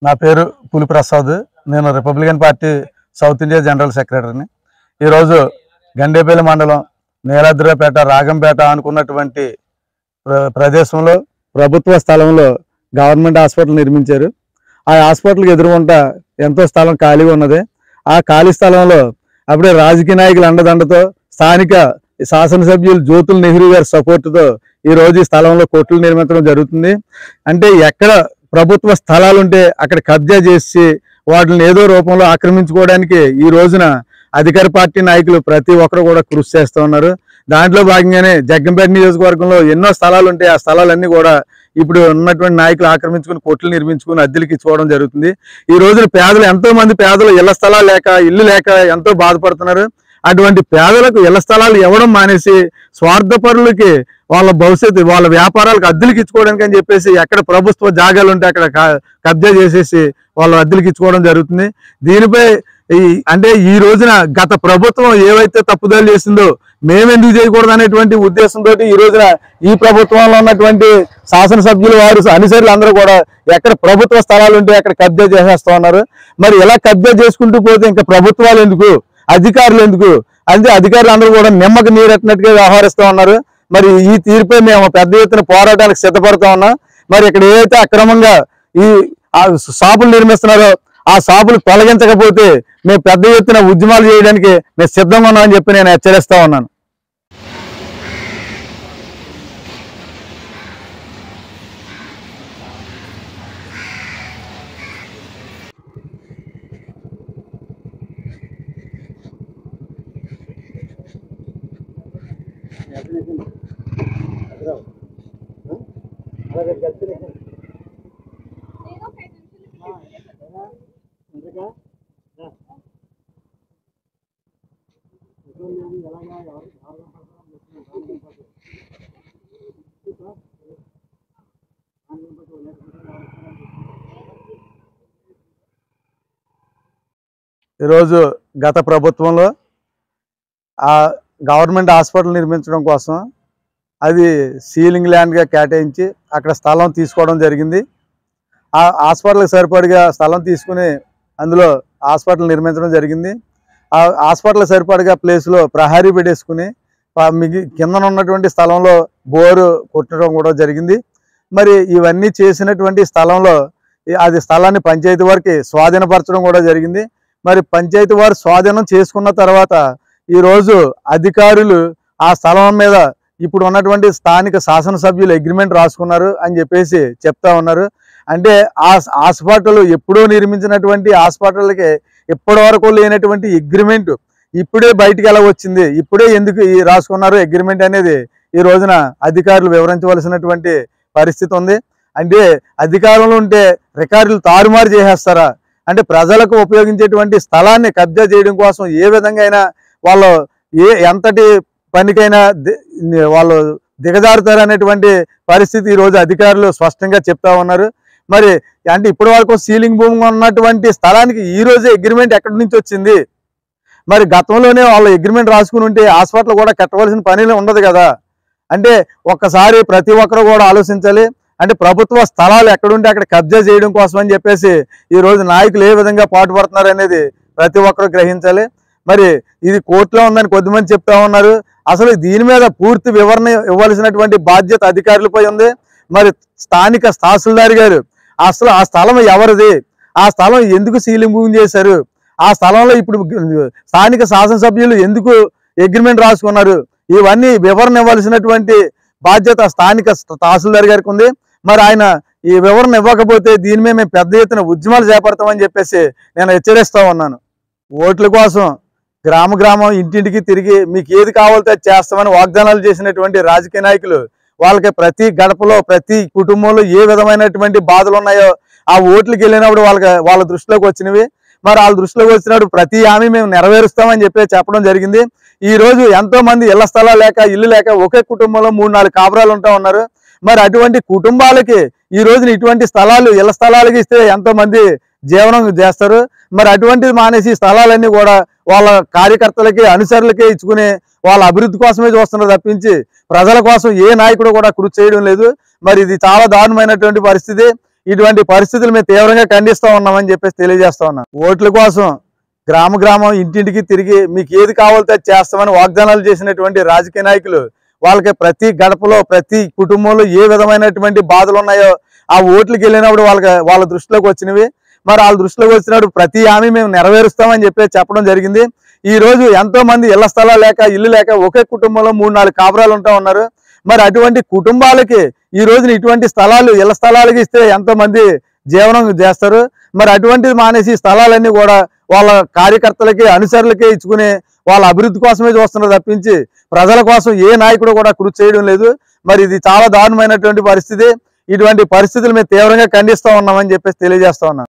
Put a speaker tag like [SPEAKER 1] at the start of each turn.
[SPEAKER 1] నా పేరు పులి ప్రసాద్. నేను Republican party south India general సెక్రటరీని. ఈరోజు గండేపల్లి మండలం నీలాద్రిపేట రాగంపేట అనుకున్నటువంటి ప్రదేశంలో ప్రభుత్వ స్థలంలో గవర్నమెంట్ హాస్పిటల్ నిర్మించారు. ఆ హాస్పిటల్కి ఎదురుగుంటా ఎంతో స్థలం ఖాళీగా ఉన్నది. ఆ ఖాళీ స్థలంలో అప్పుడే రాజకీయ నాయకుల అండదండతో స్థానిక శాసనసభ్యులు జ్యోతుల్ నెహ్రూ గారి సపోర్టుతో ఈరోజు ఈ స్థలంలో కోర్టులు నిర్మించడం జరుగుతుంది. అంటే ఎక్కడ ప్రభుత్వ స్థలాలు ఉంటే అక్కడ కబ్జా చేసి వాటిని ఏదో రూపంలో ఆక్రమించుకోవడానికి ఈ రోజున అధికార పార్టీ నాయకులు ప్రతి ఒక్కరు కూడా కృషి చేస్తూ ఉన్నారు. దాంట్లో భాగంగానే జగ్గంపేట నియోజకవర్గంలో ఎన్నో స్థలాలు ఉంటాయి. ఆ స్థలాలన్నీ కూడా ఇప్పుడు ఉన్నటువంటి నాయకులు ఆక్రమించుకుని కోట్లు నిర్మించుకుని అద్దెలకు ఇచ్చుకోవడం జరుగుతుంది. ఈ రోజున పేదలు ఎంతో మంది పేదలు ఇళ్ల స్థలాలు లేక ఇల్లు లేక ఎంతో బాధపడుతున్నారు. అటువంటి పేదలకు ఇళ్ల స్థలాలు ఇవ్వడం మానేసి స్వార్థపరులకి వాళ్ళ భవిష్యత్తు వాళ్ళ వ్యాపారాలకు అద్దెలకు ఇచ్చుకోవడానికి అని చెప్పేసి ఎక్కడ ప్రభుత్వ జాగాలు ఉంటే అక్కడ కబ్జా చేసేసి వాళ్ళు అద్దెలకు ఇచ్చుకోవడం జరుగుతుంది. దీనిపై అంటే ఈ రోజున గత ప్రభుత్వం ఏవైతే తప్పుదాలు చేసిందో మేమెందుకు చేయకూడదు అనేటువంటి ఉద్దేశంతో ఈ రోజున ఈ ప్రభుత్వంలో ఉన్నటువంటి శాసనసభ్యులు వారు అనుసరులు అందరూ కూడా ఎక్కడ ప్రభుత్వ స్థలాలు ఉంటే అక్కడ కబ్జా చేసేస్తూ ఉన్నారు. మరి ఇలా కబ్జా చేసుకుంటూ పోతే ఇంకా ప్రభుత్వాలు ఎందుకు, అధికారులు ఎందుకు? అంటే అధికారులు అందరూ కూడా నిమ్మకు నీరెట్టినట్టుగా వ్యవహరిస్తూ ఉన్నారు. మరి ఈ తీరుపై మేము పెద్ద ఎత్తున పోరాటానికి సిద్ధపడుతూ ఉన్నాం. మరి ఇక్కడ ఏదైతే అక్రమంగా ఈ షాపులు నిర్మిస్తున్నారో ఆ షాపులు తొలగించకపోతే మేము పెద్ద ఎత్తున ఉద్యమాలు చేయడానికి మేము సిద్ధంగా ఉన్నామని చెప్పి నేను హెచ్చరిస్తా ఉన్నాను. ఈరోజు గత ప్రభుత్వంలో ఆ గవర్నమెంట్ హాస్పిటల్ నిర్మించడం కోసం అది సీలింగ్ ల్యాండ్గా కేటాయించి అక్కడ స్థలం తీసుకోవడం జరిగింది. ఆ హాస్పిటల్కి సరిపడిగా స్థలం తీసుకుని అందులో హాస్పిటల్ నిర్మించడం జరిగింది. ఆ హాస్పిటల్ సరిపడిగా ప్లేస్లో ప్రహారీ పెట్టేసుకుని కిందన ఉన్నటువంటి స్థలంలో బోరు కొట్టడం కూడా జరిగింది. మరి ఇవన్నీ చేసినటువంటి స్థలంలో అది స్థలాన్ని పంచాయతీ వారికి స్వాధీనపరచడం కూడా జరిగింది. మరి పంచాయతీ వారు స్వాధీనం చేసుకున్న తర్వాత ఈరోజు అధికారులు ఆ స్థలం మీద ఇప్పుడు ఉన్నటువంటి స్థానిక శాసనసభ్యులు అగ్రిమెంట్ రాసుకున్నారు అని చెప్పేసి చెప్తా ఉన్నారు. అంటే ఆ హాస్పిటల్ ఎప్పుడో నిర్మించినటువంటి హాస్పిటల్కి ఇప్పటి వరకు లేనటువంటి అగ్రిమెంట్ ఇప్పుడే బయటికి ఎలా వచ్చింది, ఇప్పుడే ఎందుకు రాసుకున్నారు అగ్రిమెంట్ అనేది ఈ రోజున అధికారులు వివరించవలసినటువంటి పరిస్థితి ఉంది. అంటే అధికారంలో ఉంటే రికార్డులు తారుమారు చేసేస్తారా? అంటే ప్రజలకు ఉపయోగించేటువంటి స్థలాన్ని కబ్జా చేయడం కోసం ఏ విధంగా అయినా వాళ్ళు ఎంతటి పనికైనా వాళ్ళు దిగజారుతారనేటువంటి పరిస్థితి ఈరోజు అధికారులు స్పష్టంగా చెప్తా ఉన్నారు. మరి అంటే ఇప్పటి వరకు సీలింగ్ భూమి ఉన్నటువంటి స్థలానికి ఈ రోజే అగ్రిమెంట్ ఎక్కడి నుంచి వచ్చింది? మరి గతంలోనే వాళ్ళు అగ్రిమెంట్ రాసుకుని ఉంటే హాస్పిటల్ కూడా కట్టవలసిన పని ఉండదు కదా. అంటే ఒక్కసారి ప్రతి ఒక్కరు కూడా ఆలోచించాలి. అంటే ప్రభుత్వ స్థలాలు ఎక్కడుంటే అక్కడ కబ్జా చేయడం కోసం అని చెప్పేసి ఈరోజు నాయకులు ఏ విధంగా పాటుపడుతున్నారు అనేది ప్రతి ఒక్కరు గ్రహించాలి. మరి ఇది కోర్టులో ఉందని కొద్దిమంది చెప్తా ఉన్నారు. అసలు దీని మీద పూర్తి వివరణ ఇవ్వాల్సినటువంటి బాధ్యత అధికారులపై ఉంది. మరి స్థానిక తహసీల్దార్ గారు అసలు ఆ స్థలం ఎవరిది, ఆ స్థలం ఎందుకు సీలింగ్ భూమి చేశారు, ఆ స్థలంలో ఇప్పుడు స్థానిక శాసనసభ్యులు ఎందుకు అగ్రిమెంట్ రాసుకున్నారు, ఇవన్నీ వివరణ ఇవ్వాల్సినటువంటి బాధ్యత స్థానిక తహసీల్దార్ గారికి ఉంది. మరి ఆయన ఈ వివరణ ఇవ్వకపోతే దీని మీద మేము పెద్ద ఎత్తున ఉద్యమాలు చేపడతామని చెప్పేసి నేను హెచ్చరిస్తా ఉన్నాను. ఓట్ల కోసం గ్రామం ఇంటింటికి తిరిగి మీకు ఏది కావాలో అది చేస్తామని వాగ్దానాలు చేసినటువంటి రాజకీయ నాయకులు వాళ్ళకి ప్రతి గడపలో ప్రతి కుటుంబంలో ఏ విధమైనటువంటి బాధలు ఉన్నాయో ఆ ఓట్లకి వెళ్ళినప్పుడు వాళ్ళ దృష్టిలోకి వచ్చినవి. మరి వాళ్ళ దృష్టిలోకి వచ్చినప్పుడు ప్రతి హామీ మేము నెరవేరుస్తామని చెప్పడం జరిగింది. ఈ రోజు ఎంతో మంది ఇళ్ల స్థలాలు లేక ఇల్లు లేక ఒకే కుటుంబంలో 3-4 కాపురాలు ఉంటా ఉన్నారు. మరి అటువంటి కుటుంబాలకి ఈ రోజున ఇటువంటి స్థలాలు ఇళ్ల స్థలాలకి ఇస్తే ఎంతో మంది జీవనం చేస్తారు. మరి అటువంటిది మానేసి స్థలాలన్నీ కూడా వాళ్ళ కార్యకర్తలకి అనుచరులకే ఇచ్చుకుని వాళ్ళ అభివృద్ధి కోసమే చూస్తున్నారు తప్పించి ప్రజల కోసం ఏ నాయకుడు కూడా కృషి చేయడం లేదు. మరి ఇది చాలా దారుణమైనటువంటి పరిస్థితి. ఇటువంటి పరిస్థితులు మేము తీవ్రంగా ఖండిస్తా ఉన్నామని తెలియజేస్తా ఉన్నాం. ఓట్ల కోసం గ్రామం ఇంటింటికి తిరిగి మీకు ఏది కావాలో అది చేస్తామని వాగ్దానాలు చేసినటువంటి రాజకీయ నాయకులు వాళ్ళకి ప్రతి గడపలో ప్రతి కుటుంబంలో ఏ విధమైనటువంటి బాధలు ఉన్నాయో ఆ ఓట్లకి వెళ్ళినప్పుడు వాళ్ళ దృష్టిలోకి వచ్చినవి. మరి వాళ్ళ దృష్టిలోకి వచ్చినప్పుడు ప్రతి హామీ మేము నెరవేరుస్తామని చెప్పడం జరిగింది. ఈ రోజు ఎంతో మంది ఇళ్ల స్థలాలు లేక ఇల్లు లేక ఒకే కుటుంబంలో 3-4 కాపురాలు ఉంటా ఉన్నారు. మరి అటువంటి కుటుంబాలకి ఈ రోజున ఇటువంటి స్థలాలు ఇళ్ల స్థలాలకి ఇస్తే ఎంతో మంది జీవనం చేస్తారు. మరి అటువంటిది మానేసి స్థలాలన్నీ కూడా వాళ్ళ కార్యకర్తలకి అనుచరులకే ఇచ్చుకుని వాళ్ళ అభివృద్ధి కోసమే చూస్తున్నారు తప్పించి ప్రజల కోసం ఏ నాయకుడు కూడా కృషి చేయడం లేదు. మరి ఇది చాలా దారుణమైనటువంటి పరిస్థితి. ఇటువంటి పరిస్థితులు మేము తీవ్రంగా ఖండిస్తా ఉన్నామని తెలియజేస్తా ఉన్నాం.